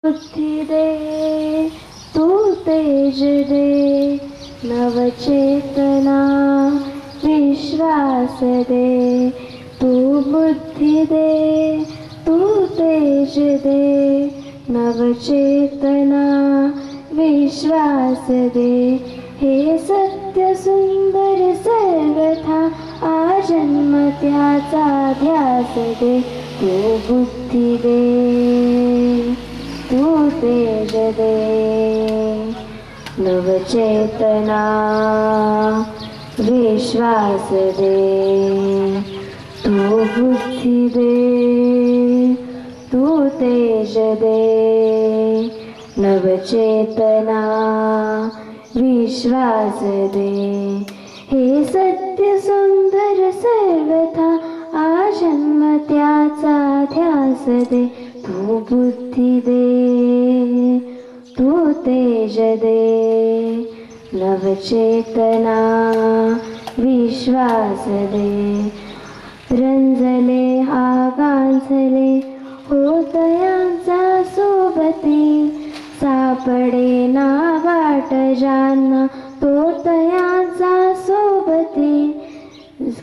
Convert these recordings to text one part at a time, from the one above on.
बुद्धि दे तू तेज दे, नवचेतना विश्वास दे। तू बुद्धि दे तू तेज दे, नवचेतना विश्वास दे। हे सत्य सुंदर सर्वथा आजन्म त्याचा ध्यास दे। तू बुद्धि दे तू तेज दे, नवचेतना विश्वास दे। तू बुद्धि दे तू तेज दे, नवचेतना विश्वास दे। हे सत्य सुंदर सर्वथा आजन्म त्याचा ध्यास दे। तू बुद्धि दे तू तेज दे, नवचेतना विश्वास दे। रंजले आगांजले होतयांचा सोबती, सापडे ना वाट ज्यांना तो तयांचा सोबती।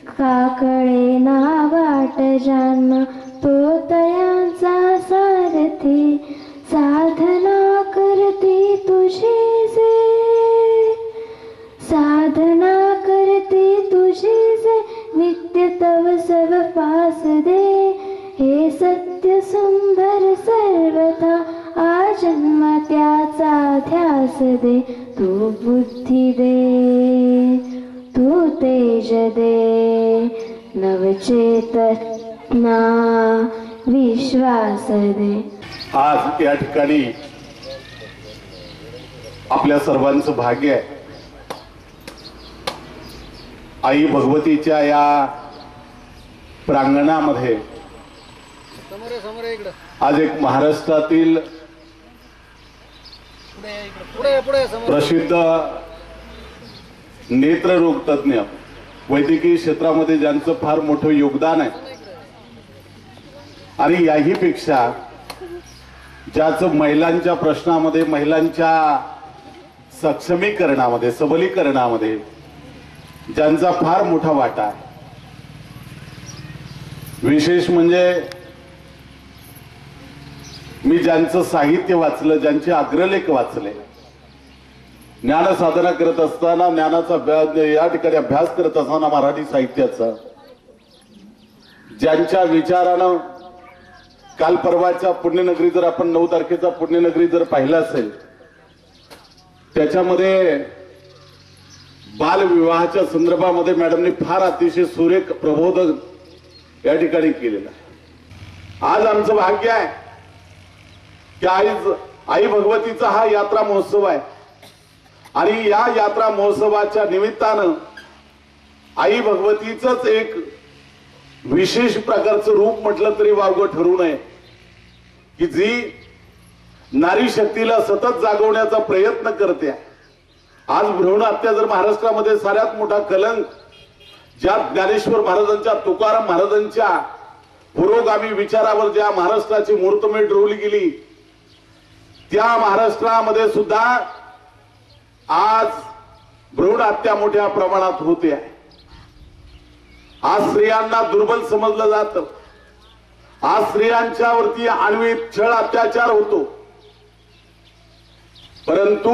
काकळे ना वाट ज्यांना तो तयांचा सारथी। साधना करती तुझी जे, साधना करती तुझी जे, नित्य तव सब पास दे। हे सत्य सुंदर सर्वथा आजन्म त्याचा ध्यास दे। तू बुद्धि दे तू तेज दे, नवचेतना विश्वास दे। आज या ठिकाणी आपल्या सर्वांचं भाग्य आहे, आई भगवतीच्या या प्रांगणामध्ये आज एक महाराष्ट्रातील प्रसिद्ध नेत्ररोग तज्ञ, वैद्यकीय क्षेत्रामध्ये ज्यांचं फार मोठं योगदान आहे, आणि याही पेक्षा ज्याचं महिलांच्या प्रश्नामध्ये, महिलांच्या सक्षमीकरणामध्ये, सबलीकरणामध्ये ज्यांचा फार मोठा वाटा आहे। विशेष म्हणजे मी ज्यांचं साहित्य वाचलं, ज्यांचे अग्रलेख वाचले, ज्ञानसाधना करत असताना, ज्ञानाचा या ठिकाणी अभ्यास करत असताना मराठी साहित्याचा, ज्यांच्या विचारानं काल परवाच्या पुण्यनगरी जर आपण 9 तारखेचा पुण्यनगरी जर पाहिला असेल, त्याच्यामध्ये बालविवाहाच्या संदर्भामध्ये मॅडमने फार अतिशय सुरेख प्रबोधन या ठिकाणी केलेलं आहे। आज आमचं भाग्य आहे की आई भगवतीचा हा यात्रा महोत्सव आहे, आणि या यात्रा महोत्सवाच्या निमित्तानं आई भगवतीचंच एक विशेष प्रकारचं रूप म्हटलं तरी वावगं ठरू नये, की जी नारी शक्तीला सतत जागवण्याचा प्रयत्न करते। आज भ्रूण हत्या जर महाराष्ट्रामध्ये साऱ्यात मोठा कलंक, ज्या ज्ञानेश्वर महाराजांच्या, तुकाराम महाराजांच्या पुरोगामी विचारावर ज्या महाराष्ट्राची मुहूर्तमेढ रोवली गेली, त्या महाराष्ट्रामध्ये सुद्धा आज भ्रूण हत्या मोठ्या प्रमाणात होते आहे। आज स्त्रियांना दुर्बल समजलं जातं, आज स्त्रियांच्यावरती आण्विक छळ अत्याचार होतो, परंतु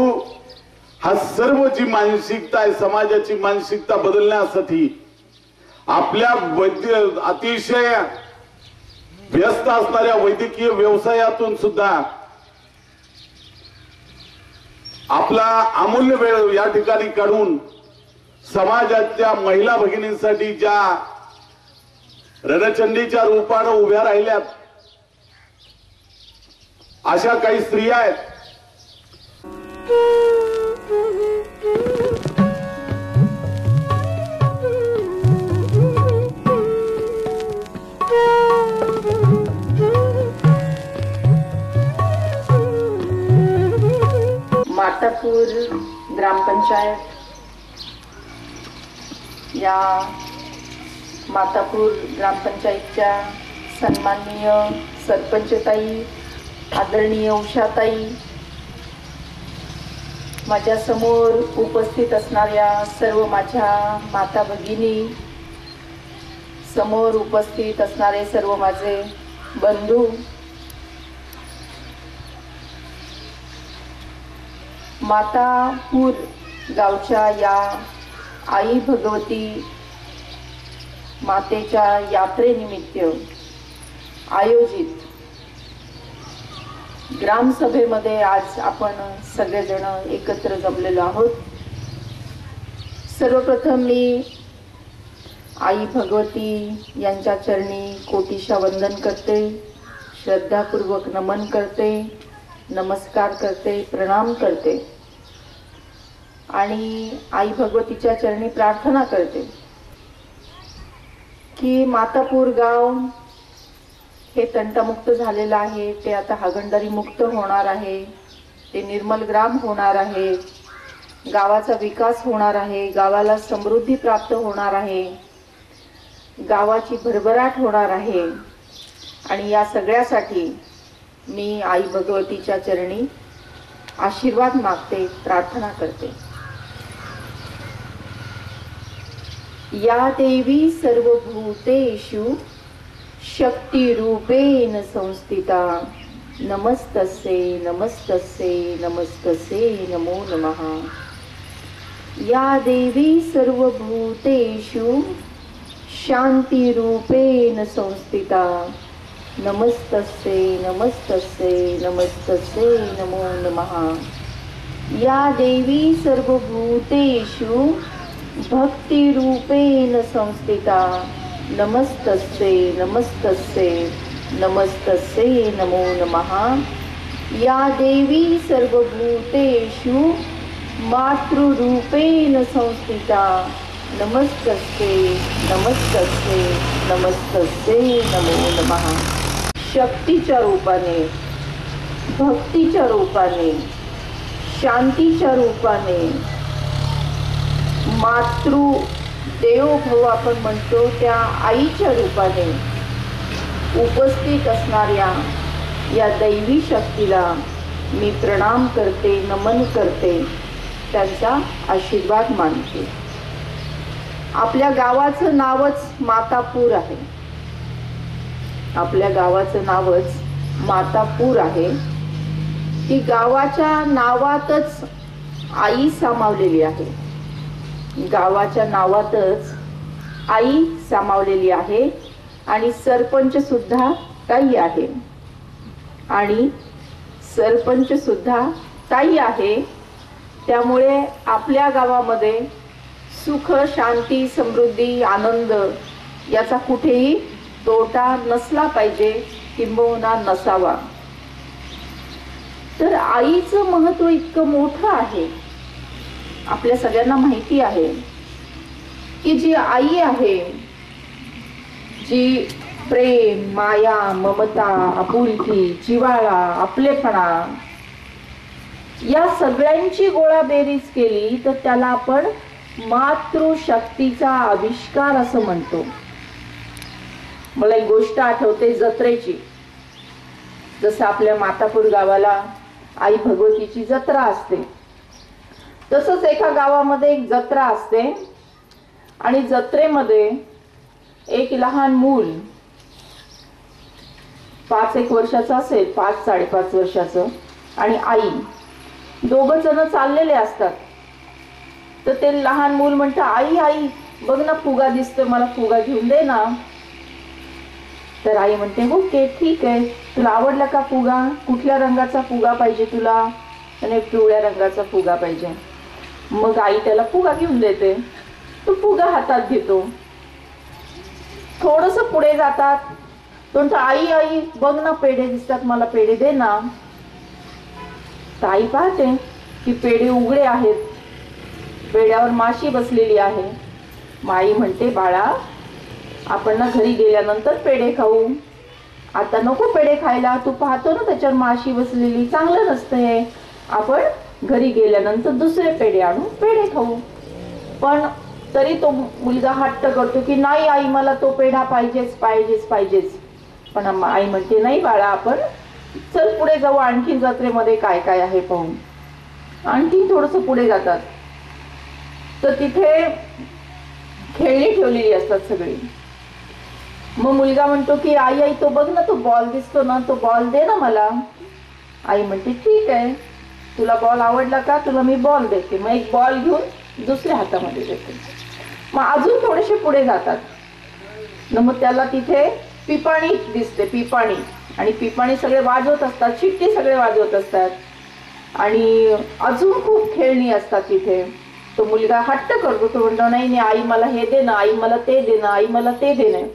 हा सर्व जी मानसिकता आहे, समाजाची मानसिकता बदलण्यासाठी आपल्या अतिशय व्यस्त असणाऱ्या वैद्यकीय व्यवसायातून सुद्धा आपला अमूल्य वेळ या ठिकाणी काढून समाजाच्या महिला भगिनींसाठी ज्या रणचंडीच्या रूपानं उभ्या राहिल्यात, अशा काही स्त्रिया आहेत। मातापूर ग्रामपंचायत, या मातापूर ग्रामपंचायतच्या सन्माननीय सरपंचताई, आदरणीय उषाताई, माझ्या समोर उपस्थित असणाऱ्या सर्व माझ्या माता भगिनी, समोर उपस्थित असणारे सर्व माझे बंधू, मातापूर गावच्या या आई भगवती मातेच्या यात्रेनिमित्त आयोजित ग्रामसभेमध्ये आज आपण सगळेजण एकत्र जमलेलो आहोत. सर्वप्रथम मी आई भगवती यांच्या चरणी कोटीशा वंदन करते, श्रद्धापूर्वक नमन करते, नमस्कार करते, प्रणाम करते आणि आई भगवतीच्या चरणी प्रार्थना करते की मातापूर गाव हे तंटमुक्त झालेलं आहे, ते आता हागणदारी मुक्त होणार आहे, ते निर्मल ग्राम होणार आहे, गावाचा विकास होणार आहे, गावाला समृद्धी प्राप्त होणार आहे, गावाची भरभराट होणार आहे. आणि या सगळ्यासाठी मी आई भगवतीच्या चरणी आशीर्वाद मागते, प्रार्थना करते. या देवी सर्वभूतेषु शक्तिरूपेण संस्थिता नमस्तस्यै नमस्तस्यै नमस्तस्यै नमो नमः. या देवी सर्वभूतेषु शांतिरूपेण संस्थिता नमस्तस्यै नमस्तस्यै नमस्तस्यै नमो नमः. या देवी सर्वभूतेषु भक्तिरूपेण संस्थिता नमस्तस्यै नमस्तस्यै नमस्तस्यै नमो नमः. या देवी सर्वभूतेषु मातृरूपेण संस्थिता नमस्तस्यै नमस्तस्यै नमस्तस्यै नमो नमः. शक्तीच्या रूपाने, भक्तीच्या रूपाने, शांतीच्या रूपाने, मातृ देवोभव आपण म्हणतो त्या आईच्या रूपाने उपस्थित असणाऱ्या या दैवी शक्तीला मी प्रणाम करते, नमन करते, त्यांचा आशीर्वाद मानते. आपल्या गावाचं नावच मातापूर आहे. आपल्या गावाचं नावच मातापूर आहे. ती गावाच्या नावातच आई सामावलेली आहे. गावाच्या नावातच आई सामावलेली आहे आणि सरपंच सुद्धा ताई आहे. आणि सरपंच सुद्धा ताई आहे. त्यामुळे आपल्या गावामध्ये सुख, शांती, समृद्धी, आनंद याचा कुठेही तोटा नसला पाहिजे, किंबहुना नसावा. तर आईचं महत्त्व इतकं मोठं आहे. आपल्या सगळ्यांना माहिती आहे की जी आई आहे, जी प्रेम, माया, ममता, आपुलकी, जिव्हाळा, आपलेपणा या सगळ्यांची गोळाबेरीज केली तर त्याला आपण मातृशक्तीचा आविष्कार असं म्हणतो. मला एक गोष्ट आठवते जत्रेची. जसं आपल्या मातापूर गावाला आई भगवतीची जत्रा असते, तसंच एका गावामध्ये एक जत्रा असते आणि जत्रेमध्ये एक लहान मूल 5-1 वर्षाचं असेल, 5-5.5 वर्षाचं, आणि आई दोघं जण चाललेले असतात. तर ते लहान मूल म्हणतं, आई आई बघ ना, फुगा दिसतोय, मला फुगा घेऊन दे ना. तर आई म्हणते, ओके ठीक आहे, तुला आवडला का फुगा? कुठल्या रंगाचा फुगा पाहिजे तुला? आणि पिवळ्या रंगाचा फुगा पाहिजे. मग आई त्याला फुगा घेऊन देते. तो फुगा हातात घेतो. थोडस पुढे जातात. तो म्हणतो, आई आई बघ ना, पेढे दिसतात, मला पेढे दे ना. तर आई पाहते की पेढे उघडे आहेत, पेढ्यावर माशी बसलेली आहे. मग आई म्हणते, बाळा आपण ना घरी गेल्यानंतर पेढे खाऊ, आता नको पेढे खायला, तू पाहतो ना त्याच्यावर माशी बसलेली, चांगलं नसतंय, आपण घरी गेल्यानंतर दुसरे पेढे आणू, पेढे खाऊ. पण तरी तो मुलगा हट्ट करतो की नाही आई, मला तो पेढा पाहिजेच पाहिजेच पाहिजेच. पण आई म्हणते, नाही बाळा, आपण चल पुढे जाऊ, आणखी जत्रेमध्ये काय काय आहे पाहून. आणखी थोडस पुढे जातात तर तिथे खेळणी ठेवलेली असतात सगळी. मग मुलगा म्हणतो की आई आई तो बघ ना, तो बॉल दिसतो ना, तो बॉल दे ना मला. आई म्हणते ठीक आहे, तुला बॉल आवडला का, तुला मी बॉल देते. मग एक बॉल घेऊन दुसऱ्या हातामध्ये देते. मग अजून थोडेसे पुढे जातात मग त्याला तिथे पिपाणी दिसते, पिपाणी. आणि पिपाणी सगळे वाजवत असतात, शिट्टी सगळे वाजवत असतात आणि अजून खूप खेळणी असतात तिथे. तो मुलगा हट्ट करतो, तो म्हणतो नाही नाही आई मला हे दे ना, आई मला ते दे ना, आई मला ते दे ना.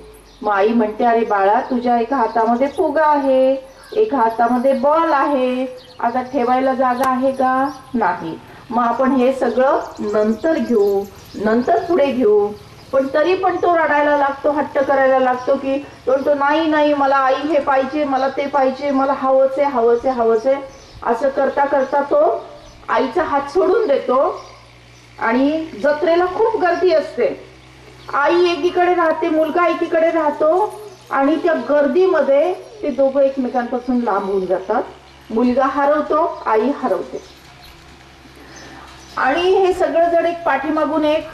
मग आई म्हणते अरे बाळा, तुझ्या एका हातामध्ये फुगा आहे, एका हातामध्ये बॉल आहे, आता ठेवायला जागा आहे का, नाही. मग आपण हे सगळं नंतर घेऊ, नंतर पुढे घेऊ. पण तरी पण तो रडायला लागतो, हट्ट करायला लागतो की तो नाही नाही मला आई हे पाहिजे, मला ते पाहिजे, मला हवंच आहे हवंच आहे हवंच आहे. असं करता करता तो आईचा हात सोडून देतो. आणि जत्रेला खूप गर्दी असते, आई एकीकडे राहते, मुलगा एकीकडे राहतो आणि त्या गर्दीमध्ये ते दोघं एकमेकांपासून लांब होऊन जातात. मुलगा हरवतो, आई हरवते. आणि हे सगळं जण एक पाठीमागून एक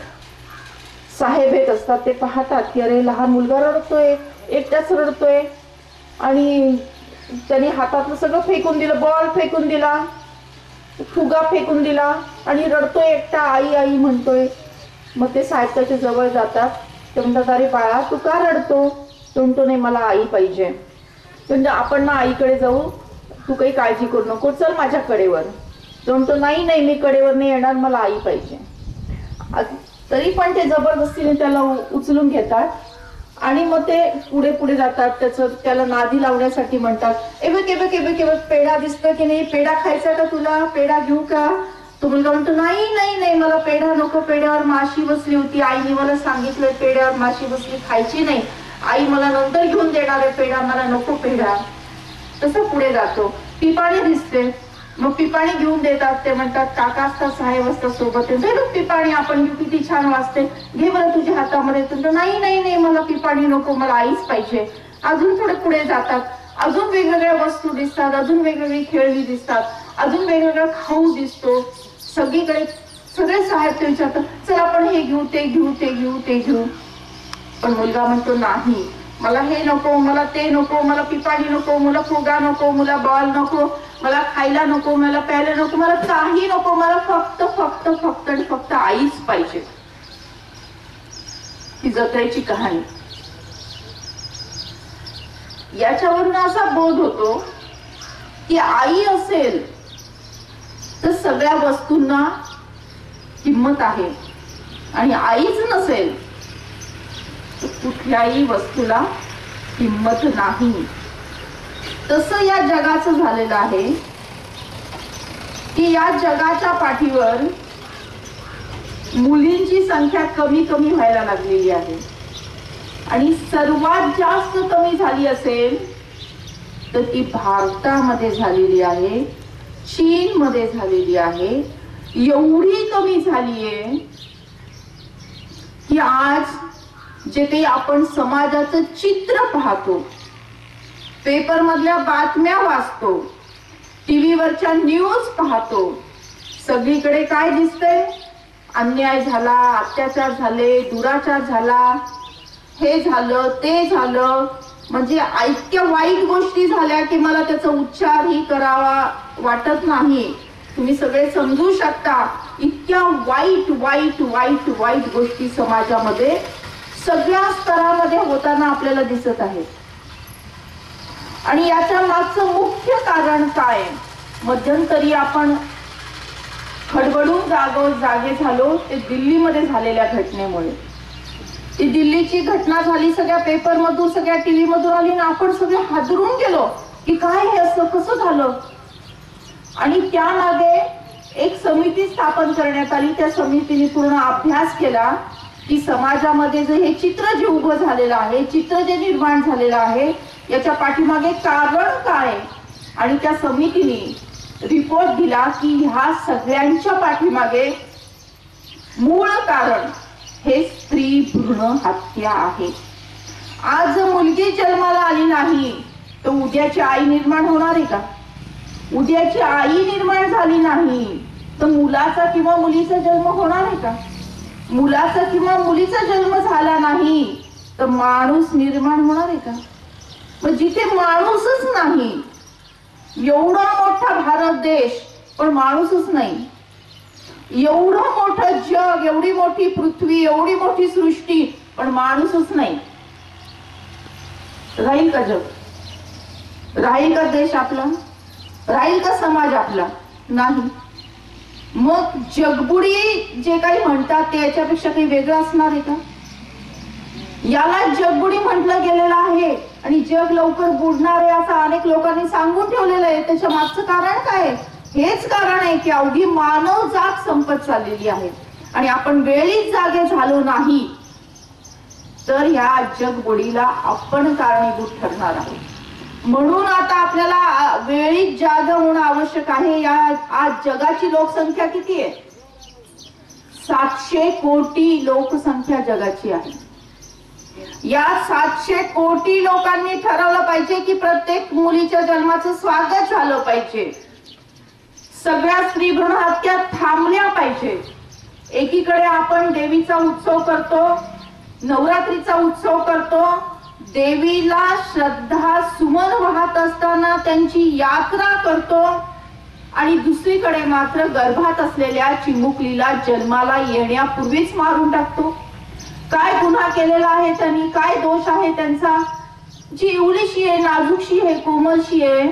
साहेब येत असतात, ते पाहतात की अरे लहान मुलगा रडतोय, एकटाच रडतोय. आणि त्यांनी हातातलं सगळं फेकून दिलं, बॉल फेकून दिला, फुगा फेकून दिला आणि रडतोय एकटा, आई आई म्हणतोय. मग ते साहेब त्याच्या जवळ जातात, ते म्हणतात अरे बाळा तू का रडतो. तो म्हणतो नाही मला आई पाहिजे. म्हणजे आपण ना आईकडे जाऊ, तू काही काळजी करू नको, चल माझ्या कडेवर. तो म्हणतो नाही नाही मी कडेवर नाही येणार, मला आई पाहिजे. तरी पण ते जबरदस्तीने त्याला उचलून घेतात आणि मग ते पुढे पुढे जातात. त्याला नादी लावण्यासाठी म्हणतात एवढं पेढा दिसतोय की नाही, पेढा खायचा का तुला, पेढा घेऊ का. तो मुलगा म्हणतो नाही नाही नाही मला पेढा नको, पेढ्यावर माशी बसली होती, आईने मला सांगितलंय पेढ्यावर माशी बसली, खायची नाही, आई मला नंतर घेऊन देणार आहे पेढा, मला नको पेढा. तसं पुढे जातो. पिपाणी दिसते, मग पिपाणी घेऊन देतात. ते म्हणतात काका असतात, साहेब असतात सोबत, पिपाणी आपण घेऊ, किती छान वाजते, घे बरं तुझ्या हातामध्ये. तुझं नाही नाही नाही मला पिपाणी नको, मला आईच पाहिजे. अजून थोडे पुढे जातात, अजून वेगवेगळ्या वस्तू दिसतात, अजून वेगवेगळी खेळणी दिसतात, अजून वेगवेगळा खाऊ दिसतो. सगळीकडे सगळे साहेब ते विचारतात चल आपण हे घेऊ, ते घेऊ, ते घेऊ, ते घेऊ. पण मुलगा म्हणतो नाही मला हे नको, मला ते नको, मला पिपाणी नको, मला फुगा नको, मला बॉल नको, मला खायला नको, मला प्यायला नको, मला काही नको, मला फक्त फक्त फक्त आणि फक्त आईच पाहिजे. ही जत्रेची कहाणी. याच्यावरून असा बोध होतो की आई असेल तर सगळ्या वस्तूंना किंमत आहे आणि आईच नसेल तर कुठल्याही वस्तूला किंमत नाही. तसं या जगाचं झालेलं आहे की या जगाच्या पाठीवर मुलींची संख्या कमी कमी व्हायला लागलेली आहे. आणि सर्वात जास्त कमी झाली असेल तर ती भारतामध्ये झालेली आहे, चीन मध्ये झालेली आहे. एवढी कमी झाली आहे की आज जे काही आपण समाजाचं चित्र पाहतो, पेपर मधल्या बातम्या वाचतो, टीव्हीवरच्या न्यूज पाहतो, सगळीकडे काय दिसतंय, अन्याय झाला, अत्याचार झाले, दुराचार झाला, हे झालं ते झालं. म्हणजे इतक्या वाईट गोष्टी झाल्या की मला त्याचा उच्चार ही करावा वाटत नाही. तुम्ही सगळे समजू शकता इतक्या वाईट वाईट वाईट वाईट गोष्टी समाजामध्ये सगळ्या स्तरामध्ये होताना आपल्याला दिसत आहे. आणि याच्या मागचं मुख्य कारण काय, मध्यंतरी आपण खडबडून जागे झालो ते दिल्लीमध्ये झालेल्या घटनेमुळे. ती दिल्लीची घटना झाली, सगळ्या पेपर मधून सगळ्या टीव्ही मधून आली ना, आपण सगळे हादरून गेलो की काय हे असं कसं झालं. आणि त्यामागे एक समिती स्थापन करण्यात आली. त्या समितीने पूर्ण अभ्यास केला की समाजामध्ये जे हे चित्र जे उभं झालेलं आहे, चित्र जे निर्माण झालेलं आहे, याच्या पाठीमागे कारण काय. आणि त्या समितीने रिपोर्ट दिला की ह्या सगळ्यांच्या पाठीमागे मूळ कारण हे स्त्री भ्रूण हत्या आहे. आज मुलगी जन्माला आली नाही तर उद्याची आई निर्माण होणार आहे का? उद्याची आई निर्माण झाली नाही तर मुलाचा किंवा मुलीचा जन्म होणार आहे का? मुलाचा किंवा मुलीचा जन्म झाला नाही तर माणूस निर्माण होणार आहे का? मग जिथे माणूसच नाही, एवढा मोठा भारत देश पण माणूसच नाही, एवढं मोठं जग, एवढी मोठी पृथ्वी, एवढी मोठी सृष्टी पण माणूसच नाही, राहील का जग? राहील का देश आपला? राहील का समाज आपला? नाही. मग जगबुडी जे काही म्हणतात ते याच्यापेक्षा काही वेगळं असणार आहे का? याला जगबुडी म्हटलं गेलेलं आहे आणि जग लवकर बुडणार आहे असं अनेक लोकांनी सांगून ठेवलेलं आहे. त्याच्या मागचं कारण काय? हेच कारण आहे की अवघी मानव जात संपत चाललेली आहे आणि आपण वेळीच जागे झालो नाही तर ह्या जगबुडीला आपण कारणीभूत ठरणार आहोत. म्हणून आता आपल्याला वेळीच जागा होणं आवश्यक आहे. आज जगाची लोकसंख्या किती आहे? 700 कोटी लोकसंख्या जगाची आहे. या 700 कोटी लोकांनी ठरवलं पाहिजे की प्रत्येक मुलीच्या जन्माचं स्वागत झालं पाहिजे, सगळ्या स्त्री भ्रूण हत्या थांबल्या पाहिजे. एकीकडे आपण देवीचा उत्सव करतो, नवरात्रीचा उत्सव करतो, देवीला श्रद्धा सुमन वाहत असताना त्यांची यात्रा करतो आणि दुसरीकडे मात्र गर्भात असलेल्या चिमुकलीला जन्माला येण्यापूर्वीच मारून टाकतो. काय गुन्हा केलेला आहे त्यांनी? काय दोष आहे त्यांचा? जी इवलीशी आहे, नाजूकशी आहे, कोमलशी आहे,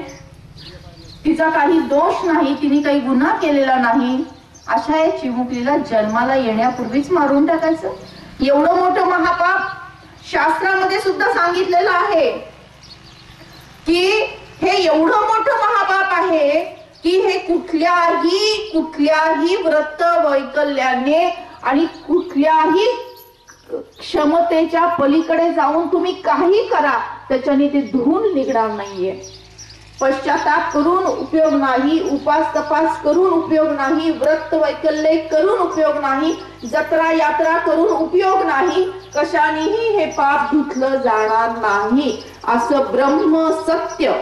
तिचा काही दोष नाही, तिने काही गुन्हा केलेला नाही, अशा या चिमुकलीला जन्माला येण्यापूर्वीच मारून टाकायचं? एवढं मोठं महापाप शास्त्रामध्ये सुद्धा सांगितलेलं आहे की हे एवढं मोठं महापाप आहे की हे कुठल्याही व्रत वैकल्याने आणि कुठल्याही क्षमतेच्या पलीकडे जाऊन तुम्ही काही करा त्याच्याने ते धुवून निघणार नाहीये. पश्चाताप करून उपयोग नाही, उपास तपास करून उपयोग नाही, व्रत वैकल्य करून उपयोग नाही, जत्रा यात्रा करून उपयोग नाही, कशानेही हे पाप धुतलं जाणार नाही. असं ब्रह्मसत्य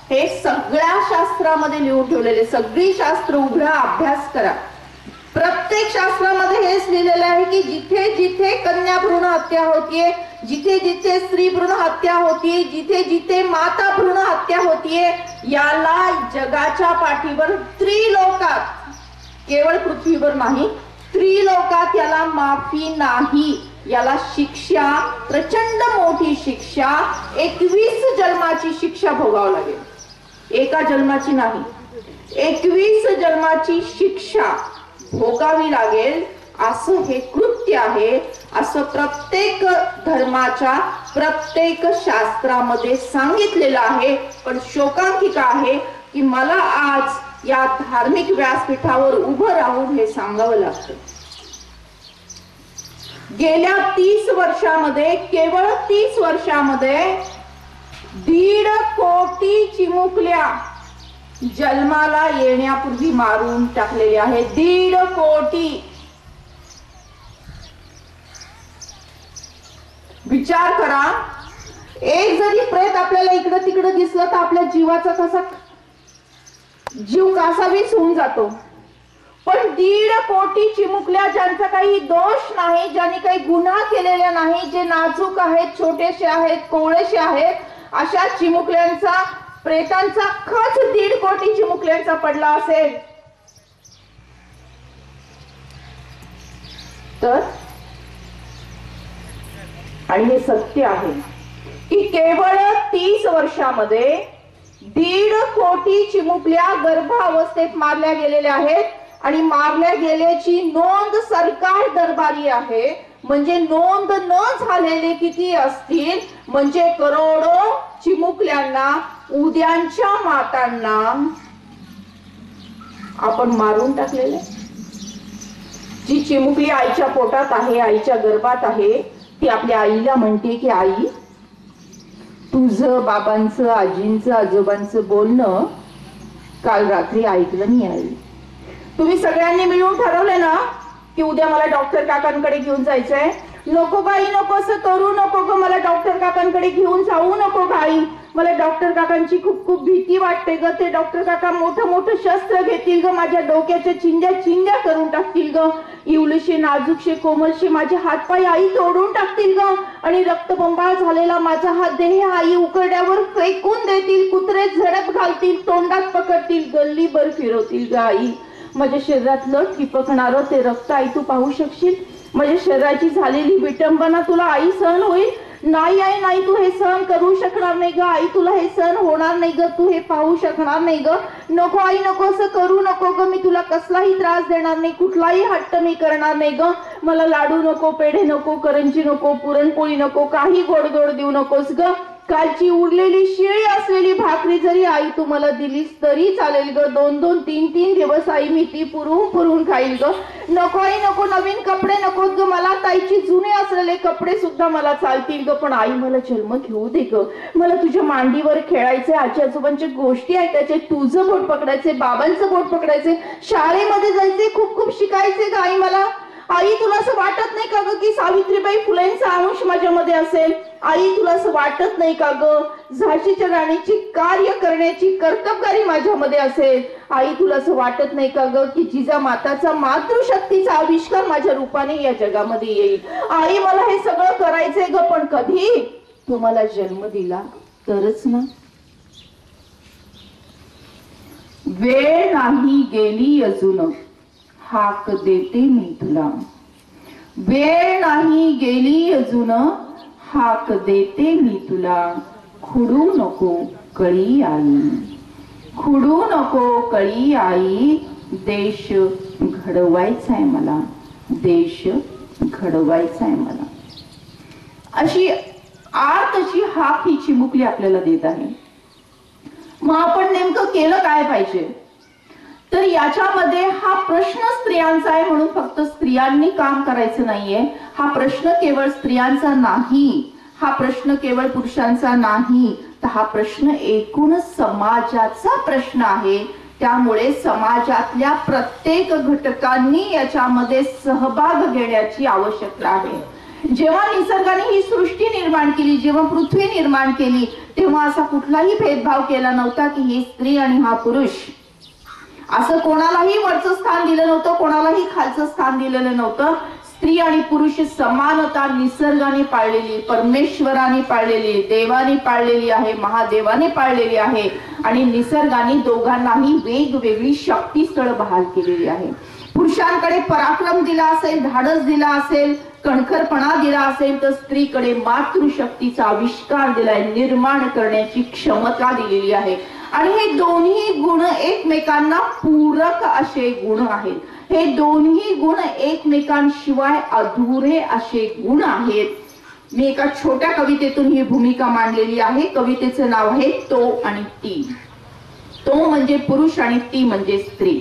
हे सगळ्या शास्त्रामध्ये लिहून ठेवलेले. सगळी शास्त्र उघडा, अभ्यास करा. प्रत्येक शास्त्रामध्ये हेच लिहिलेलं आहे की जिथे जिथे कन्या भ्रूण हत्या होतीये, जिथे जिथे स्त्री भ्रूण हत्या होतीये, जिथे जिथे माता भ्रूण हत्या होतीये, याला जगाच्या पाठीवर त्रिलोकात, केवळ पृथ्वीवर नाही, त्रिलोकात याला माफी नाही. याला शिक्षा, प्रचंड मोठी शिक्षा, 21 जन्माची शिक्षा भोगावं लागेल. एका जन्माची नाही, 21 जन्माची शिक्षा भोगावी लागेल. असं हे कृत्य आहे, असं प्रत्येक धर्माच्या प्रत्येक शास्त्रामध्ये सांगितलेलं आहे. पण शोकांतिका आहे की मला आज या धार्मिक व्यासपीठावर उभं राहून हे सांगावं लागतं. गेल्या 30 वर्षामध्ये, केवळ 30 वर्षामध्ये 1.5 कोटी चिमुकल्या जन्माला येण्यापूर्वी मारून टाकलेले आहे. 1.5 कोटी. विचार करा, एक जरी प्रेत आपल्याला इकडं तिकडं दिसलं तर आपल्या जीवाचा कसा जीव कासावीस होऊन जातो. पण 1.5 कोटी चिमुकल्या ज्यांचा काही दोष नाही, ज्यांनी काही गुन्हा केलेला नाही, जे नाजूक आहेत, छोटेसे आहेत, कोवळेसे आहेत, अशा चिमुकल्यांचा, प्रेतांचा खच 1.5 कोटी चिमुकल्यांचा पडला असेल तर, आणि हे सत्य आहे की केवळ 30 वर्षामध्ये 1.5 कोटी चिमुकल्या गर्भावस्थेत मारल्या गेलेल्या आहेत. आणि मारल्या गेल्याची नोंद सरकार दरबारी आहे. म्हणजे नोंद न झालेले किती असतील? म्हणजे करोडो चिमुकल्यांना, उद्यांच्या मातांना आपण मारून टाकलेले. जी चिमुकली आईच्या पोटात आहे, आईच्या गर्भात आहे, ती आपल्या आईला म्हणते की आई, तुझं बाबांचं, आजींचं, आजोबांचं बोलणं काल रात्री ऐकलं मी आई. तुम्ही सगळ्यांनी मिळून ठरवले ना की उद्या मला डॉक्टर काकांकडे घेऊन जायचंय नको बाई नको, असं करू नको ग, मला डॉक्टर काकांकडे घेऊन जाऊ नको बाई. मला डॉक्टर काकांची खूप खूप भीती वाटते ग. ते डॉक्टर काका मोठं मोठं शस्त्र घेतील ग, माझ्या डोक्याच्या चिंध्या चिंध्या करून टाकतील ग. इवलशे नाजूकशे कोमलशे माझे हातपाय आई तोडून टाकतील ग. आणि रक्तबंबाळ झालेला माझा हा देह आई उकरड्यावर फेकून देतील. कुत्रे झडप घालतील, तोंडात पकडतील, गल्लीभर फिरवतील ग आई. माझ्या शरीरातलं ठिपकणारं ते रक्त आई तू पाहू शकशील? माझ्या शरीराची झालेली विटंबना तुला आई सहन होईल? नाही आई नाही, तू हे सहन करू शकणार नाही ग आई, तुला हे सहन होणार नाही ग, तू हे पाहू शकणार नाही ग. नको आई नको, असं करू नको ग, मी तुला कसलाही त्रास देणार नाही, कुठलाही हट्ट मी करणार नाही ग. मला लाडू नको, पेढे नको, करंजी नको, पुरणपोळी नको, काही गोड गोड देऊ नकोस ग. कालची उरलेली शिळी असलेली भाकरी जरी आई तू मला दिलीस तरी चालेल ग. 2-2, 3-3 दिवस आई मी ती पुरवून पुरवून खाईल ग. नको आई नको, नवीन कपडे नकोत ग मला, ताईची जुने असलेले कपडे सुद्धा मला चालतील ग. पण आई मला जन्म घेऊ दे ग, मला तुझ्या मांडीवर खेळायचे, आजी आजोबांच्या गोष्टी ऐकायचे, तुझं बोट पकडायचे, बाबांचं बोट पकडायचे, शाळेमध्ये जायचे, खूप खूप शिकायचे ग आई मला. आई तुला असं वाटत नाही का ग की सावित्रीबाई फुलेंचा अंश माझ्यामध्ये असेल? आई तुला असं वाटत नाही का ग झाशीच्या राणीची कार्य करण्याची कर्तबगारी माझ्यामध्ये असेल? आई तुला असं वाटत नाही का ग की जिजामाताचा मातृशक्तीचा आविष्कार माझ्या रूपाने या जगामध्ये येईल? आई मला हे सगळं करायचंय ग, पण कधी तू मला जन्म दिला तरच ना. वेळ नाही गेली अजून, हाक देते मी तुला. वेळ नाही गेली अजून, हाक देते मी तुला. खुडू नको कळी आई, खुडू नको कळी आई. देश घडवायचाय मला, देश घडवायचाय मला. अशी आर्तची हाक ही चिमुकली आपल्याला देत आहे. मग आपण नेमकं केलं काय पाहिजे? तर याच्यामध्ये हा प्रश्न स्त्रियांचा आहे म्हणून फक्त स्त्रियांनी काम करायचं नाहीये. हा प्रश्न केवळ स्त्रियांचा नाही, हा प्रश्न केवळ पुरुषांचा नाही, तर हा प्रश्न एकूणच समाजाचा प्रश्न आहे. त्यामुळे समाजातल्या प्रत्येक घटकांनी याच्यामध्ये सहभाग घेण्याची आवश्यकता आहे. जेव्हा निसर्गाने ही सृष्टी निर्माण केली, जेव्हा पृथ्वी निर्माण केली, तेव्हा असा कुठलाही भेदभाव केला नव्हता की ही स्त्री आणि हा पुरुष. असं कोणालाही वरचं स्थान दिलं नव्हतं, कोणालाही खालचं स्थान दिलेलं नव्हतं. स्त्री आणि पुरुष समानता निसर्गाने पाळलेली, परमेश्वराने पाळलेली, देवाने पाळलेली आहे, महादेवाने पाळलेली आहे. आणि निसर्गाने दोघांनाही वेगवेगळी शक्तीस्थळ बहाल केलेली आहे. पुरुषांकडे पराक्रम दिला असेल, धाडस दिला असेल, कणखरपणा दिला असेल, तर स्त्रीकडे मातृशक्तीचा आविष्कार दिलाय, निर्माण करण्याची क्षमता दिलेली आहे. आणि हे दोन्ही गुण एकमेकांना पूरक असे गुण आहेत. हे दोन्ही गुण एकमेकांशिवाय अधुरे असे गुण आहेत. मी एका छोट्या कवितेतून ही भूमिका मांडलेली आहे. कवितेचं नाव आहे तो आणि ती. तो म्हणजे पुरुष आणि ती म्हणजे स्त्री.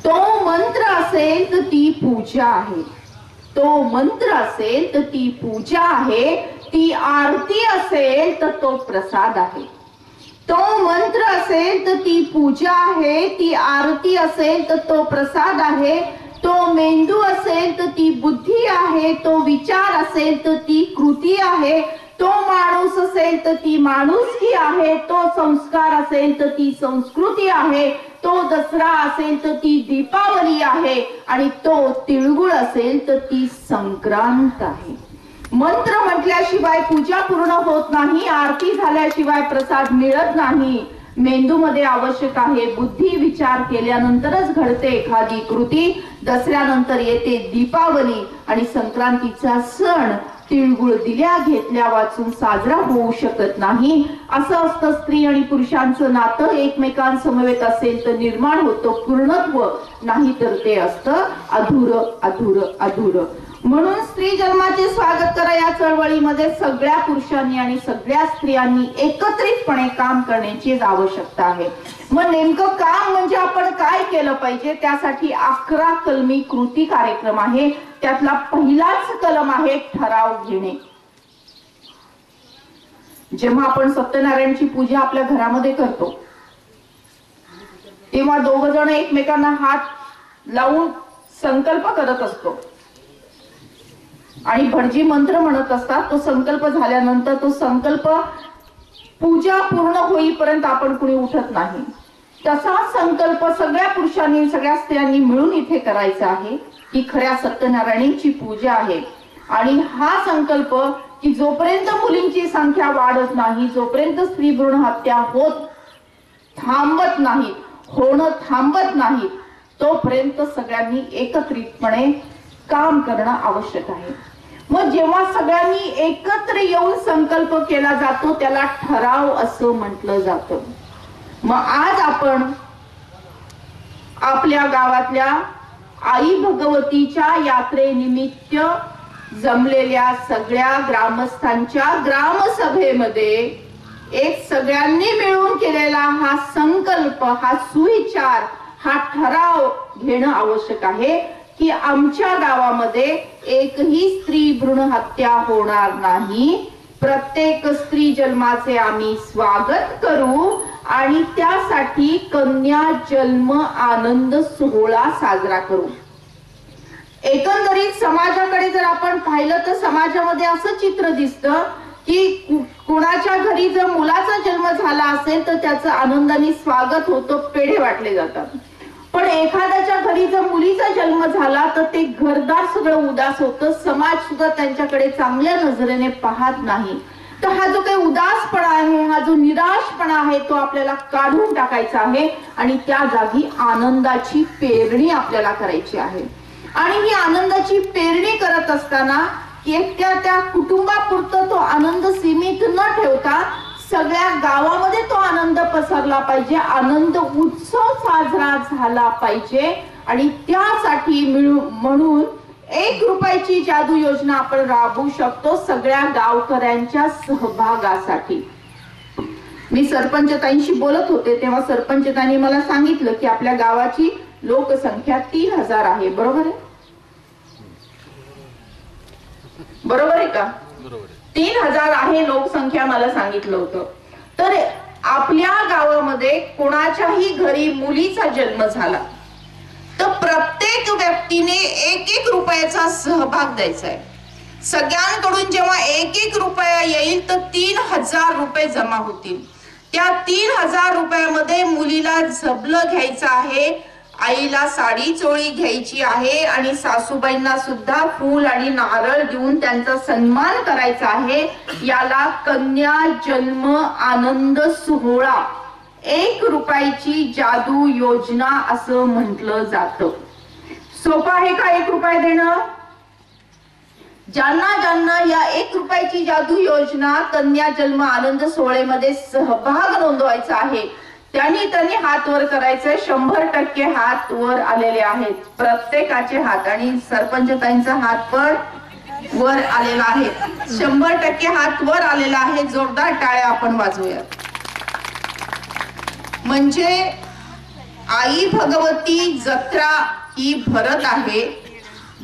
तो मंत्र असेल तर ती पूजा आहे, तो मंत्र असेल तर ती पूजा आहे. ती आरती असेल तर तो प्रसाद आहे. तो मंत्र असेल तर ती पूजा आहे, ती आरती असेल तर तो प्रसाद आहे. तो मेंदू असेल तर ती बुद्धी आहे, तो विचार असेल तर ती कृती आहे. तो माणूस असेल तर ती माणुसकी आहे, तो संस्कार असेल तर ती संस्कृती आहे. तो दसरा असेल तर ती दीपावली आहे आणि तो तिळगुळ असेल तर ती संक्रांत आहे. मंत्र म्हटल्याशिवाय पूजा पूर्ण होत नाही, आरती झाल्याशिवाय प्रसाद मिळत नाही. मेंदूमध्ये आवश्यक आहे बुद्धी, विचार केल्यानंतरच घडते एखादी कृती. दसऱ्यानंतर येते दीपावली आणि संक्रांतीचा सण तिळगुळ दिल्या घेतल्या वाचून साजरा होऊ शकत नाही. असं असतं स्त्री आणि पुरुषांचं नातं. एकमेकांसमवेत असेल तर निर्माण होतं पूर्णत्व, नाही तर ते असतं अधुरं अधुरं अधुरं. म्हणून स्त्री जन्माचे स्वागत करा या चळवळीमध्ये सगळ्या पुरुषांनी आणि सगळ्या स्त्रियांनी एकत्रितपणे काम करण्याची आवश्यकता आहे. मग नेमकं काम म्हणजे आपण काय केलं पाहिजे? त्यासाठी 11 कलमी कृती कार्यक्रम आहे. त्यातला पहिलाच कलम आहे ठराव घेणे. जेव्हा आपण सत्यनारायणची पूजा आपल्या घरामध्ये करतो तेव्हा दोघ जण एकमेकांना हात लावून संकल्प करत असतो. आणि भटजी मंत्र म्हणत असतात. तो संकल्प झाल्यानंतर तो संकल्प पूजा पूर्ण होईपर्यंत आपण कुणी उठत नाही. तसा संकल्प सगळ्या पुरुषांनी सगळ्या स्त्रियांनी मिळून इथे करायचा आहे. ही खऱ्या सत्यनारायणीची पूजा आहे. आणि हा संकल्प की जोपर्यंत मुलींची संख्या वाढत नाही, जोपर्यंत स्त्री भ्रूण हत्या थांबत नाही, होणं थांबत नाही, तोपर्यंत सगळ्यांनी एकत्रितपणे काम करणं आवश्यक आहे. मग जेव्हा सगळ्यांनी एकत्र येऊन संकल्प केला जातो त्याला ठराव असं म्हटलं जातं. मग आज आपण आपल्या गावातल्या आई भगवतीच्या यात्रेनिमित्त जमलेल्या सगळ्या ग्रामस्थांच्या ग्रामसभेमध्ये एक सगळ्यांनी मिळून केलेला हा संकल्प, हा सुविचार, हा ठराव घेणं आवश्यक आहे की आमच्या गावामध्ये एकही स्त्री भ्रूण हत्या होणार नाही. प्रत्येक स्त्री जन्माचे आम्ही स्वागत करू आणि त्यासाठी कन्या जन्म आनंद सोहळा साजरा करू. एकंदरीत समाजाकडे जर आपण पाहिलं तर समाजामध्ये असं चित्र दिसतं की कुणाच्या घरी जर मुलाचा जन्म झाला असेल तर त्याचं आनंदाने स्वागत होतं, पेढे वाटले जातात. पण एखाद्याच्या घरी जर मुलीचा जन्म झाला तर ते घरदार सगळं उदास होतं, समाज सुद्धा त्यांच्याकडे चांगल्या नजरेने पाहत नाही. तर हा जो काही उदासपणा आहे, हा जो निराशपणा आहे, तो आपल्याला काढून टाकायचा आहे आणि त्या जागी आनंदाची पेरणी आपल्याला करायची आहे. आणि ही आनंदाची पेरणी करत असताना एकट्या त्या कुटुंबापुरतं तो आनंद सीमित न ठेवता सगळ्या गावामध्ये तो आनंद पसरला पाहिजे, आनंद उत्सव साजरा झाला पाहिजे. आणि त्यासाठी म्हणून 1 रुपयाची जादू योजना आपण राबवू शकतो सगळ्या गावकऱ्यांच्या सहभागासाठी. मी सरपंचताईंशी बोलत होते तेव्हा सरपंचताईंनी मला सांगितलं की आपल्या गावाची लोकसंख्या 3000 आहे. बरोबर आहे? बरोबर आहे का? 3000 आहे लोकसंख्या मला सांगितलं होतं. तर आपल्या गावामध्ये कोणाच्याही घरी मुलीचा जन्म झाला तर प्रत्येक व्यक्तीने 1-1 रुपयाचा सहभाग द्यायचा आहे. सगळ्यांकडून जेव्हा 1-1 रुपया येईल तर 3000 रुपये जमा होतील. त्या 3000 रुपयामध्ये मुलीला झबलं घ्यायचं आहे, आईला साडी चोळी घ्यायची आहे आणि सासूबाईंना सुद्धा फूल आणि नारळ देऊन त्यांचा सन्मान करायचा आहे. याला कन्या जन्म आनंद सोहळा 1 रुपयाची जादू योजना असं म्हटलं जातं. सोपं आहे का 1 रुपया देणं? ज्यांना ज्यांना या 1 रुपयाची जादू योजना कन्या जन्म आनंद सोहळ्यामध्ये सहभाग नोंदवायचा आहे त्यांनी हात वर करायचे. 100% हात वर आलेले आहेत, प्रत्येकाचे हात. आणि सरपंचताईंचा हात पण वर आलेला आहे. 100% हात वर आलेला आहे. जोरदार टाळ्या आपण वाजवूया. म्हणजे आई भगवती जत्रा ही भरत आहे.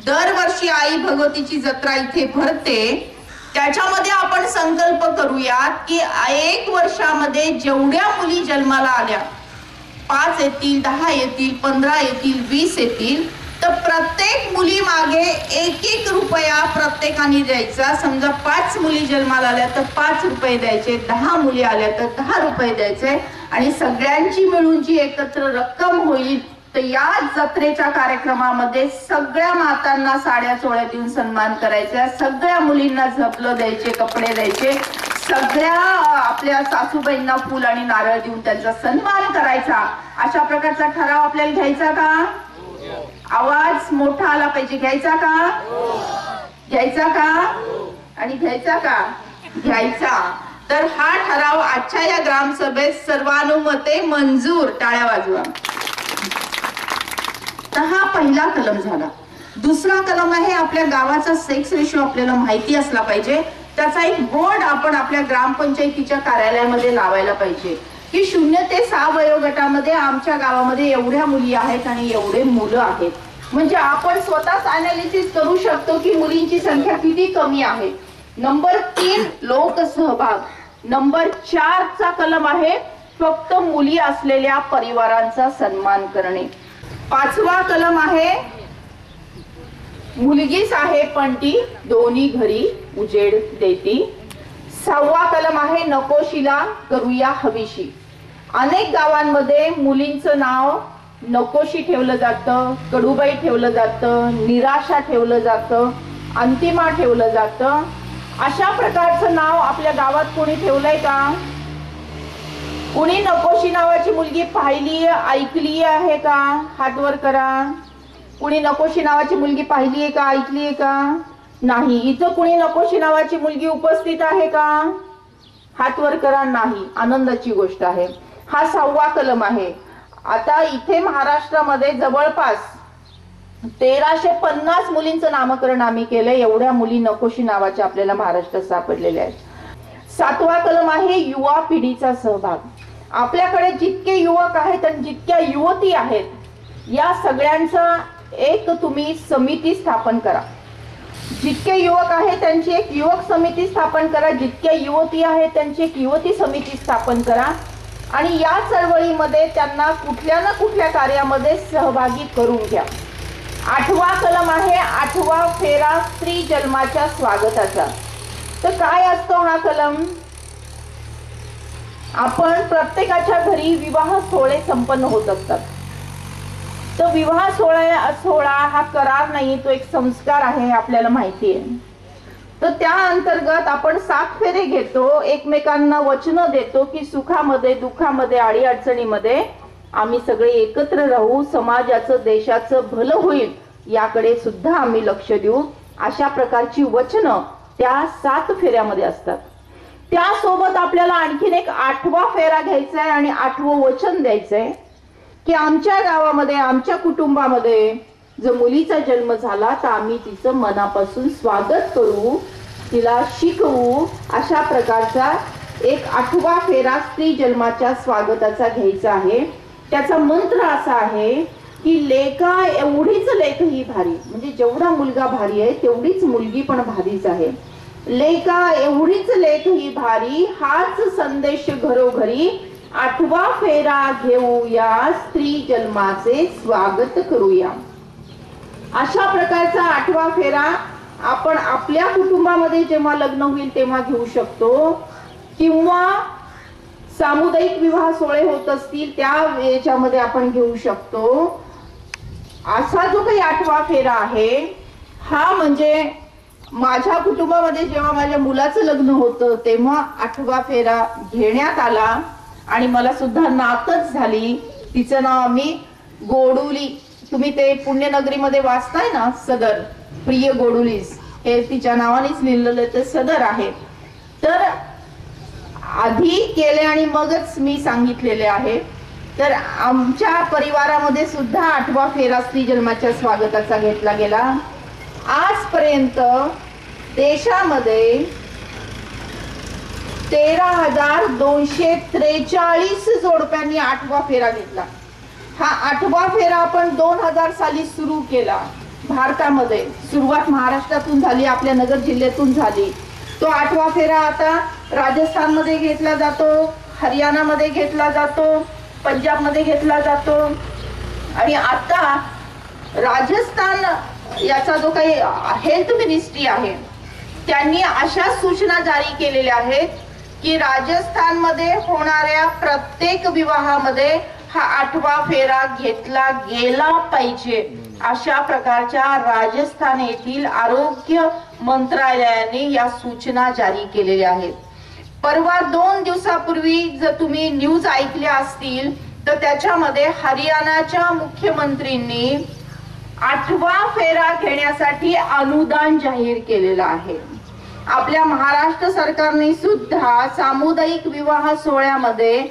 दरवर्षी आई भगवतीची जत्रा इथे भरते. त्याच्यामध्ये आपण संकल्प करूयात की 1 वर्षामध्ये जेवढ्या मुली जन्माला आल्या, 5 येतील, 10 येतील, 15 येतील, 20 येतील, तर प्रत्येक मुली मागे 1-1 रुपया प्रत्येकाने द्यायचा. समजा 5 मुली जन्माला आल्या तर 5 रुपये द्यायचे, 10 मुली आल्या तर 10 रुपये द्यायचे. आणि सगळ्यांची मिळून जी एकत्र रक्कम होईल तर या जत्रेच्या कार्यक्रमामध्ये सगळ्या मातांना साड्या चोळ्या देऊन सन्मान करायचा, सगळ्या मुलींना झपलं द्यायचे, कपडे द्यायचे, सगळ्या आपल्या सासूबाईंना फूल आणि नारळ देऊन त्यांचा सन्मान करायचा. अशा प्रकारचा ठराव आपल्याला घ्यायचा का? आवाज मोठा आला पाहिजे. घ्यायचा का? घ्यायचा का? आणि घ्यायचा का? घ्यायचा. तर हा ठराव आजच्या या ग्रामसभेत सर्वानुमते मंजूर. टाळ्या वाजवा. तर हा पहिला कलम झाला. दुसरा कलम आहे आपल्या गावाचा सेक्स रेशो आपल्याला माहिती असला पाहिजे. त्याचा एक बोर्ड आपण आपल्या ग्रामपंचायतीच्या कार्यालयामध्ये लावायला पाहिजे की 0 ते 6 वयोगटामध्ये आमच्या गावामध्ये एवढ्या मुली आहेत आणि एवढे मुलं आहेत. म्हणजे आपण स्वतःच अनालिसिस करू शकतो की मुलींची संख्या किती कमी आहे. नंबर 3 लोकसहभाग. नंबर 4 चा कलम आहे फक्त मुली असलेल्या परिवारांचा सन्मान करणे. 5वा कलम आहे मुलगीच आहे पण ती दोन्ही घरी उजेड देती. 6वा कलम आहे नकोशीला करूया हवीशी. अनेक गावांमध्ये मुलींचं नाव नकोशी ठेवलं जातं, कडूबाई ठेवलं जातं, निराशा ठेवलं जातं, अंतिमा ठेवलं जातं. अशा प्रकारचं नाव आपल्या गावात कोणी ठेवलंय का? कोणी नकोशी नावाची मुलगी पाहिली ऐकली आहे का? हात वर करा. कुणी नकोशी नावाची मुलगी पाहिली आहे का, ऐकली आहे का? नाही. इथं कुणी नकोशी नावाची मुलगी उपस्थित आहे का? हात वर करा. नाही. आनंदाची गोष्ट आहे. हा 6वा कलम आहे. आता इथे महाराष्ट्रामध्ये जवळपास 1350 मुलींचं नामकरण आम्ही केलंय. एवढ्या मुली नकोशी नावाच्या आपल्याला महाराष्ट्रात सापडलेल्या आहेत. 7वा कलम आहे युवा पिढीचा सहभाग. आपल्याकडे जितके युवक आहेत आणि जितक्या युवती आहेत या सगळ्यांचा एक तुम्ही समिती स्थापन करा. जितके युवक आहेत त्यांची एक युवक समिती स्थापन करा. जितक्या युवती आहेत त्यांची एक युवती समिती स्थापन करा आणि या चळवळीमध्ये त्यांना कुठल्या ना कुठल्या कार्यामध्ये सहभागी करून घ्या. 8वा कलम आहे 8वा फेरा स्त्री जन्माच्या स्वागताचा. तर काय असतो हा कलम? आपण प्रत्येकाच्या घरी विवाह सोहळे संपन्न होत असतात. तर विवाह सोहळा हा करार नाही, तो एक संस्कार आहे, आपल्याला माहिती आहे. तर त्या अंतर्गत आपण 7 फेरे घेतो, एकमेकांना वचन देतो की सुखामध्ये दुःखामध्ये अडीअडचणीमध्ये आम्ही सगळे एकत्र राहू, समाजाचं देशाचं भलं होईल याकडे सुद्धा आम्ही लक्ष देऊ. अशा प्रकारची वचनं त्या 7 फेऱ्यामध्ये असतात. त्यासोबत आपल्याला आणखीन एक 8वा फेरा घ्यायचा आहे आणि 8वं वचन द्यायचंय की आमच्या गावामध्ये आमच्या कुटुंबामध्ये जर मुलीचा जन्म झाला तर आम्ही तिचं मनापासून स्वागत करू, तिला शिकवू. अशा प्रकारचा एक 8वा फेरा स्त्री जन्माच्या स्वागताचा घ्यायचा आहे. त्याचा मंत्र असा आहे की लेका एवढीच लेख ही भारी. म्हणजे जेवढा मुलगा भारी आहे तेवढीच मुलगी पण भारीच आहे. लेका एवढीच लेख ही भारी, हाच संदेश घरोघरी, 8वा फेरा घेऊया, स्त्री जन्माचे स्वागत करूया. अशा प्रकारचा 8वा फेरा आपण आपल्या कुटुंबामध्ये जेव्हा लग्न होईल तेव्हा घेऊ शकतो किंवा सामुदायिक विवाह सोहळे होत असतील त्या याच्यामध्ये आपण घेऊ शकतो. असा जो काही 8वा फेरा आहे हा म्हणजे माझ्या कुटुंबामध्ये जेव्हा माझ्या मुलाचं लग्न होतं तेव्हा 8वा फेरा घेण्यात आला आणि मला सुद्धा नातच झाली. तिचं नाव आम्ही गोडुली, तुम्ही ते पुण्यनगरीमध्ये वाचताय ना सदर, प्रिय गोडुलीस, हे तिच्या नावानेच लिहिलेलं ते सदर आहे. तर आधी केले आणि मगच मी सांगितलेले आहे. तर आमच्या परिवारामध्ये सुद्धा 8वा फेरा स्त्री जन्माच्या स्वागताचा घेतला गेला. आजपर्यंत देशामध्ये 13,243 जोडप्यांनी 8वा फेरा घेतला. हा 8वा फेरा आपण 2000 साली सुरू केला. भारतामध्ये सुरुवात महाराष्ट्रातून झाली, आपल्या नगर जिल्ह्यातून झाली. तो 8वा फेरा आता राजस्थानमध्ये घेतला जातो, हरियाणामध्ये घेतला जातो, पंजाबमध्ये घेतला जातो आणि आता राजस्थान याचा जो काही हेल्थ मिनिस्ट्री आहे त्यांनी अशा सूचना जारी केलेल्या आहेत की राजस्थानमध्ये होणाऱ्या प्रत्येक विवाहामध्ये हा 8वा फेरा घेतला गेला पाहिजे. अशा प्रकारच्या राजस्थान येथील आरोग्य मंत्रालयाने या सूचना जारी केलेल्या आहेत. परवा 2 दिवसापूर्वी जर तुम्ही न्यूज ऐकल्या असतील तर त्याच्यामध्ये हरियाणाच्या मुख्यमंत्रींनी 8वा फेरा घेण्यासाठी अनुदान जाहीर केलेलं आहे. आपल्या महाराष्ट्र सरकारने सुद्धा सामुदायिक विवाह सोहळ्यामध्ये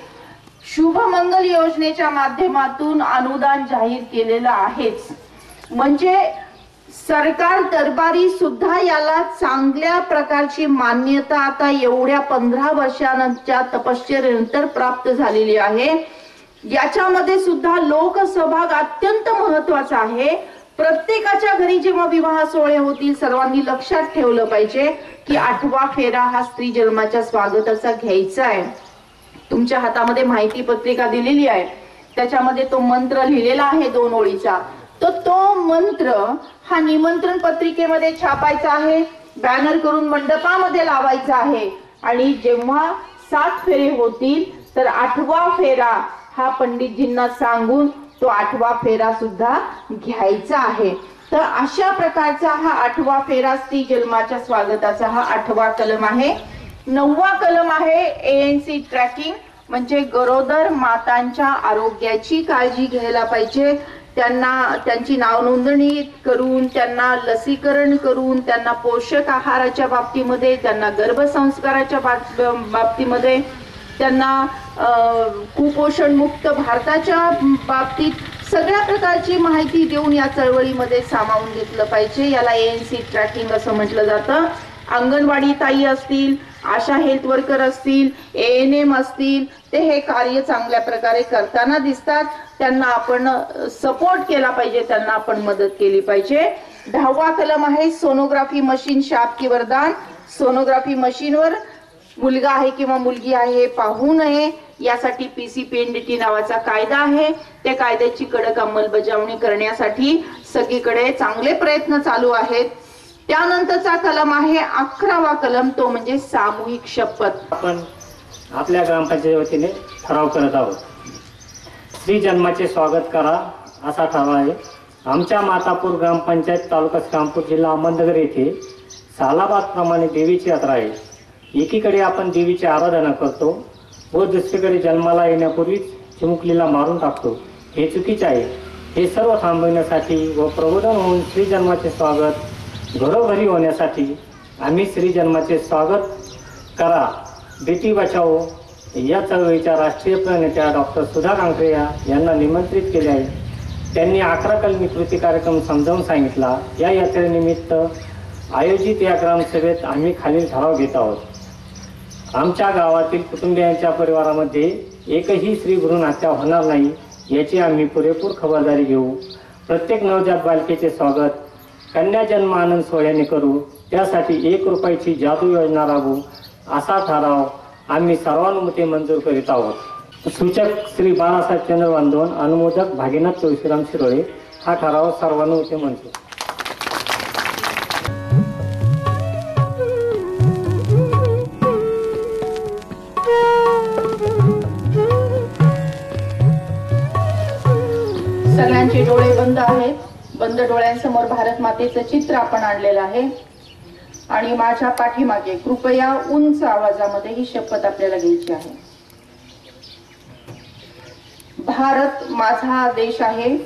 शुभमंगल योजनेच्या माध्यमातून अनुदान जाहीर केलेलं आहेच. म्हणजे सरकार दरबारी सुद्धा याला चांगल्या प्रकारची मान्यता आता एवढ्या 15 वर्षांच्या तपश्चर्येनंतर प्राप्त झालेली आहे. याच्यामध्ये सुद्धा लोकसहभाग अत्यंत महत्वाचा आहे. प्रत्येकाच्या घरी जेव्हा विवाह सोहळे होतील सर्वांनी लक्षात ठेवलं पाहिजे की 8वा फेरा हा स्त्री जन्माच्या स्वागताचा घ्यायचा आहे. तुमच्या हातामध्ये माहिती पत्रिका दिलेली आहे, त्याच्यामध्ये तो मंत्र लिहिलेला आहे 2 ओळीचा. तर तो मंत्र हा निमंत्रण पत्रिकेमध्ये छापायचा आहे, बॅनर करून मंडपामध्ये लावायचा आहे आणि जेव्हा 7 फेरे होतील तर 8वा फेरा हा पंडितजींना सांगून तो 8वा फेरा सुद्धा घ्यायचा आहे. तर अशा प्रकारचा हा 8वा फेरा स्त्री जन्माच्या स्वागताचा हा 8वा कलम आहे. 9वा कलम आहे ANC ट्रॅकिंग, म्हणजे गरोदर मातांच्या आरोग्याची काळजी घ्यायला पाहिजे. त्यांची नाव नोंदणी करून, त्यांना लसीकरण करून, त्यांना पोषक आहाराच्या बाबतीमध्ये, त्यांना गर्भसंस्काराच्या बाबतीमध्ये, त्यांना कुपोषण मुक्त भारताच्या बाबतीत सगळ्या प्रकारची माहिती देऊन या चळवळीमध्ये सामावून घेतलं पाहिजे. याला ANC ट्रॅकिंग असं म्हटलं जातं. अंगणवाडी ताई असतील, आशा हेल्थ वर्कर असतील, ANM असतील, ते हे कार्य चांगल्या प्रकारे करताना दिसतात. त्यांना आपण सपोर्ट केला पाहिजे, त्यांना आपण मदत केली पाहिजे. 10वा कलम आहे सोनोग्राफी मशीन शाप की वरदान. सोनोग्राफी मशीनवर मुलगा आहे किंवा मुलगी आहे हे पाहू नये यासाठी PCPNDT नावाचा कायदा आहे. त्या कायद्याची कडक अंमलबजावणी करण्यासाठी सगळीकडे चांगले प्रयत्न चालू आहेत. त्यानंतरचा कलम आहे 11वा कलम, तो म्हणजे सामूहिक शपथ. आपण आपल्या ग्रामपंचायती वतीने ठराव करत आहोत. स्त्री जन्माचे स्वागत करा असा ठराव आहे. आमच्या मातापूर ग्रामपंचायत तालुका श्रीरामपूर जिल्हा अहमदनगर येथे सालाबादप्रमाणे देवीची यात्रा आहे. एकीकडे आपण देवीची आराधना करतो व दुसरीकडे जन्माला येण्यापूर्वीच चिमुकलीला मारून टाकतो. हे चुकीचे आहे. हे सर्व थांबवण्यासाठी व प्रबोधन होऊन स्त्री जन्माचे स्वागत घरोघरी होण्यासाठी आम्ही स्त्री जन्माचे स्वागत करा बेटी बचाओ या चळवळीच्या राष्ट्रीय प्रणेत्या डॉक्टर सुधा कांकरे यांना निमंत्रित केले आहे. त्यांनी 11 कलमी कृती कार्यक्रम समजावून सांगितला. या यात्रेनिमित्त आयोजित या ग्रामसभेत आम्ही खालील ठराव घेत आहोत. आमच्या गावातील कुटुंबियांच्या परिवारामध्ये एकही स्त्री भ्रूण हत्या होणार नाही याची आम्ही पुरेपूर खबरदारी घेऊ. प्रत्येक नवजात बालकेचे स्वागत कन्या जन्म आनंद सोहळ्याने करू. त्यासाठी 1 रुपयाची जादू योजना राबवू असा ठराव आम्ही सर्वानुमते मंजूर करीत आहोत. सूचक श्री बाळासाहेब चंद्रवंदन, अनुमोदक भागीनाथ तुळशीराम शिरोळे. हा ठराव सर्वानुमते मंजूर. सगळ्यांचे डोळे बंद आहेत. बंद डोळ्यांसमोर भारत मातेचं चित्र आपण आणलेलं आहे आणि माझ्या पाठीमागे कृपया उंच आवाजामध्ये ही शपथ आपल्याला घ्यायची आहे. भारत माझा देश आहे.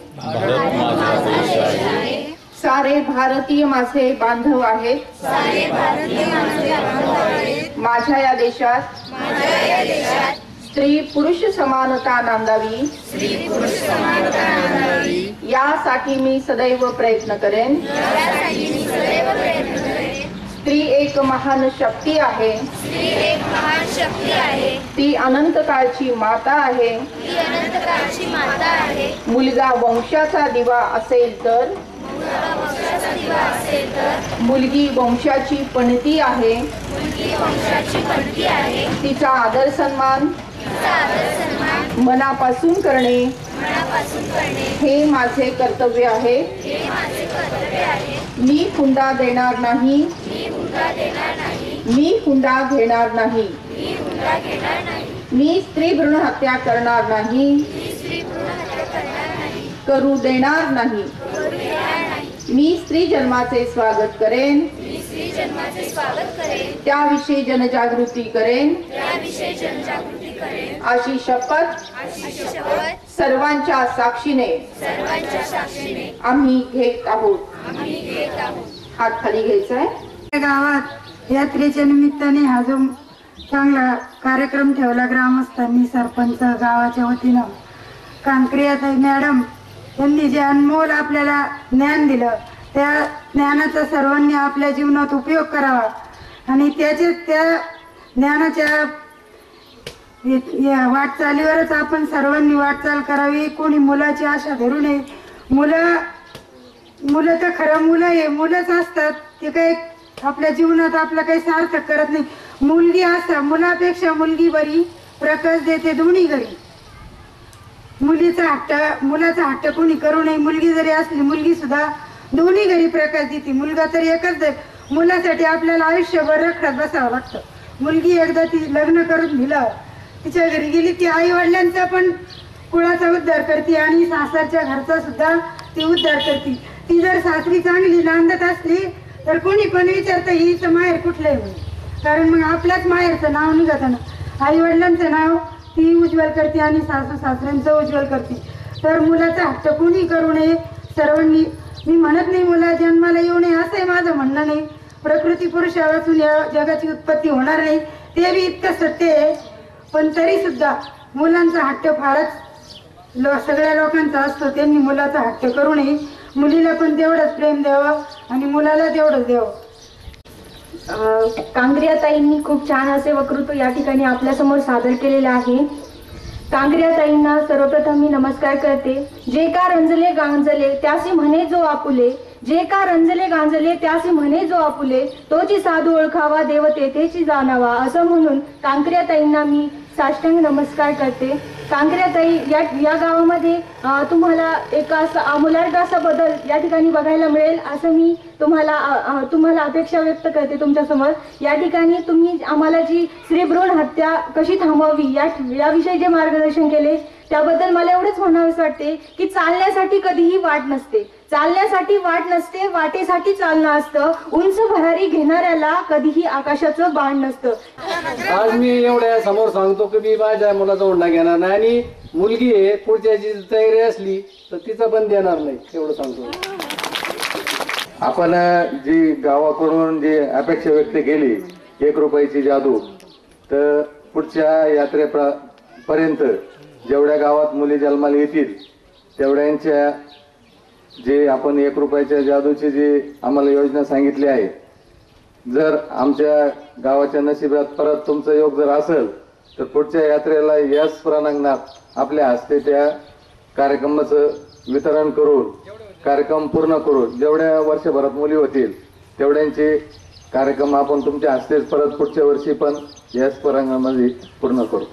सारे भारतीय माझे बांधव आहेत. माझ्या या देशात स्त्री पुरुष समानता नांदावी यासाठी मी सदैव प्रयत्न करेन. स्त्री एक महान शक्ती आहे. ती अनंत काळची माता आहे. मुलगा वंशाचा दिवा असेल तर मुलगी वंशाची पणती आहे. तिचा आदर सन्मान मनापासून करणे हे माझे कर्तव्य आहे. मी हुंडा देणार नाही. मी हुंडा घेणार नाही. मी स्त्री भ्रूण हत्या करणार नाही. करू देणार नाही. मी स्त्री जन्माचे स्वागत करेन. त्याविषयी जनजागृती करेन. अशी शपथ सर्वांच्या साक्षीने आम्ही घेत आहोत. हात खाली घ्यायचा आहे. गावात यात्रेच्या निमित्ताने हा जो चांगला कार्यक्रम ठेवला ग्रामस्थांनी, सरपंच गावाच्या वतीनं, कांकरियाताई मॅडम यांनी जे अनमोल आपल्याला ज्ञान दिलं त्या ज्ञानाचा सर्वांनी आपल्या जीवनात उपयोग करावा आणि त्या ज्ञानाच्या वाटचालीवरच आपण सर्वांनी वाटचाल करावी. कोणी मुलाची आशा धरू नये. मुलं तर खरं मुलं हे मुलंच असतात. ते काही आपल्या जीवनात आपलं काही सार्थक करत नाही. मुलगी असता मुलापेक्षा मुलगी बरी, प्रकाश देते दोन्ही घरी. मुलाचा हट्ट कोणी करू नये. मुलगी जरी असली, मुलगी सुद्धा दोन्ही घरी प्रकाश देते. मुलगा तर एकच आहे. मुलासाठी आपल्याला आयुष्यभर रखडत बसावं लागतं. मुलगी एकदा ती लग्न करून दिलं, तिच्या घरी गेली, ती आई वडिलांचा पण कुळाचा उद्धार करते आणि सासरच्या घरचा सुद्धा ती उद्धार करते. ती जर सासरी चांगली नांदत असली तर कोणी पण विचारतं हिचं माहेर कुठलं आहे म्हणून. कारण मग आपल्याच माहेरचं नाव निघतं ना. आई वडिलांचं नाव ती उज्ज्वल करते आणि सासू सासऱ्यांचं उज्ज्वल करते. तर मुलाचा हट्ट कोणी करू नये. सर्वांनी, मी म्हणत नाही मुला जन्माला येऊ नये असं आहे माझं म्हणणं नाही. प्रकृती पुरुषापासून या जगाची उत्पत्ती होणार नाही, ते बी इतकं सत्य आहे. पण तरी सुद्धा मुलांचा हट्ट फारच सगळ्या लोकांचा असतो. त्यांनी मुलाचा हट्ट करू नये. मुलीला पण तेवढंच प्रेम द्यावं आणि मुलाला तेवढंच द्यावं. कांगरियाताईंनी खूप छान असे वक्तृत्व या ठिकाणी आपल्यासमोर सादर केलेले आहे. कांगरियाताईंना सर्वप्रथम मी नमस्कार करते. जे का रंजले गांजले त्यासी म्हणे जो आपुले, जे का रंजले गांजले त्यासी म्हणे जो आपुले, तोची साधू ओळखावा देव तेथेची जाणावा, असं म्हणून कांगरियाताईंना मी साष्टांग नमस्कार करते. कांगरियाताई, या गावामध्ये तुम्हाला एक असा आमूलाग्र असा बदल या ठिकाणी बघायला मिळेल असं मी तुम्हाला अपेक्षा व्यक्त करते तुमच्यासमोर. या ठिकाणी तुम्ही आम्हाला जी स्त्री भ्रूण हत्या कशी थांबवावी याविषयी जे मार्गदर्शन केले त्याबद्दल मला एवढंच म्हणावंसं वाटते की चालण्यासाठी कधीही वाट नसते. चालण्यासाठी वाट नसते, वाटेसाठी चालणं असतं. उंच भरारी घेणाऱ्याला कधीही आकाशाचं बाण नसतं. आज मी एवढ्या समोर सांगतो की मी माझ्या मुलाचा ओढा घेणार नाही आणि मुलगी आहे पुढच्याची तयारी असली तर तिचा पण देणार नाही, एवढं सांगतो. आपण जी गावाकडून जी अपेक्षा व्यक्त केली 1 रुपयाची जादू, तर पुढच्या यात्रेपर्यंत जेवढ्या गावात मुली जन्माला येतील तेवढ्यांच्या जे आपण 1 रुपयाच्या जादूची जी आम्हाला योजना सांगितली आहे, जर आमच्या गावाच्या नशिबात परत तुमचं योग जर असेल तर पुढच्या यात्रेला याच प्रांगणात आपल्या हस्ते त्या कार्यक्रमाचं वितरण करून कार्यक्रम पूर्ण करून जेवढ्या वर्षभरात मुली होतील तेवढ्यांचे कार्यक्रम आपण तुमच्या हस्तेच परत पुढच्या वर्षी पण याच प्रांगणामध्ये पूर्ण करू.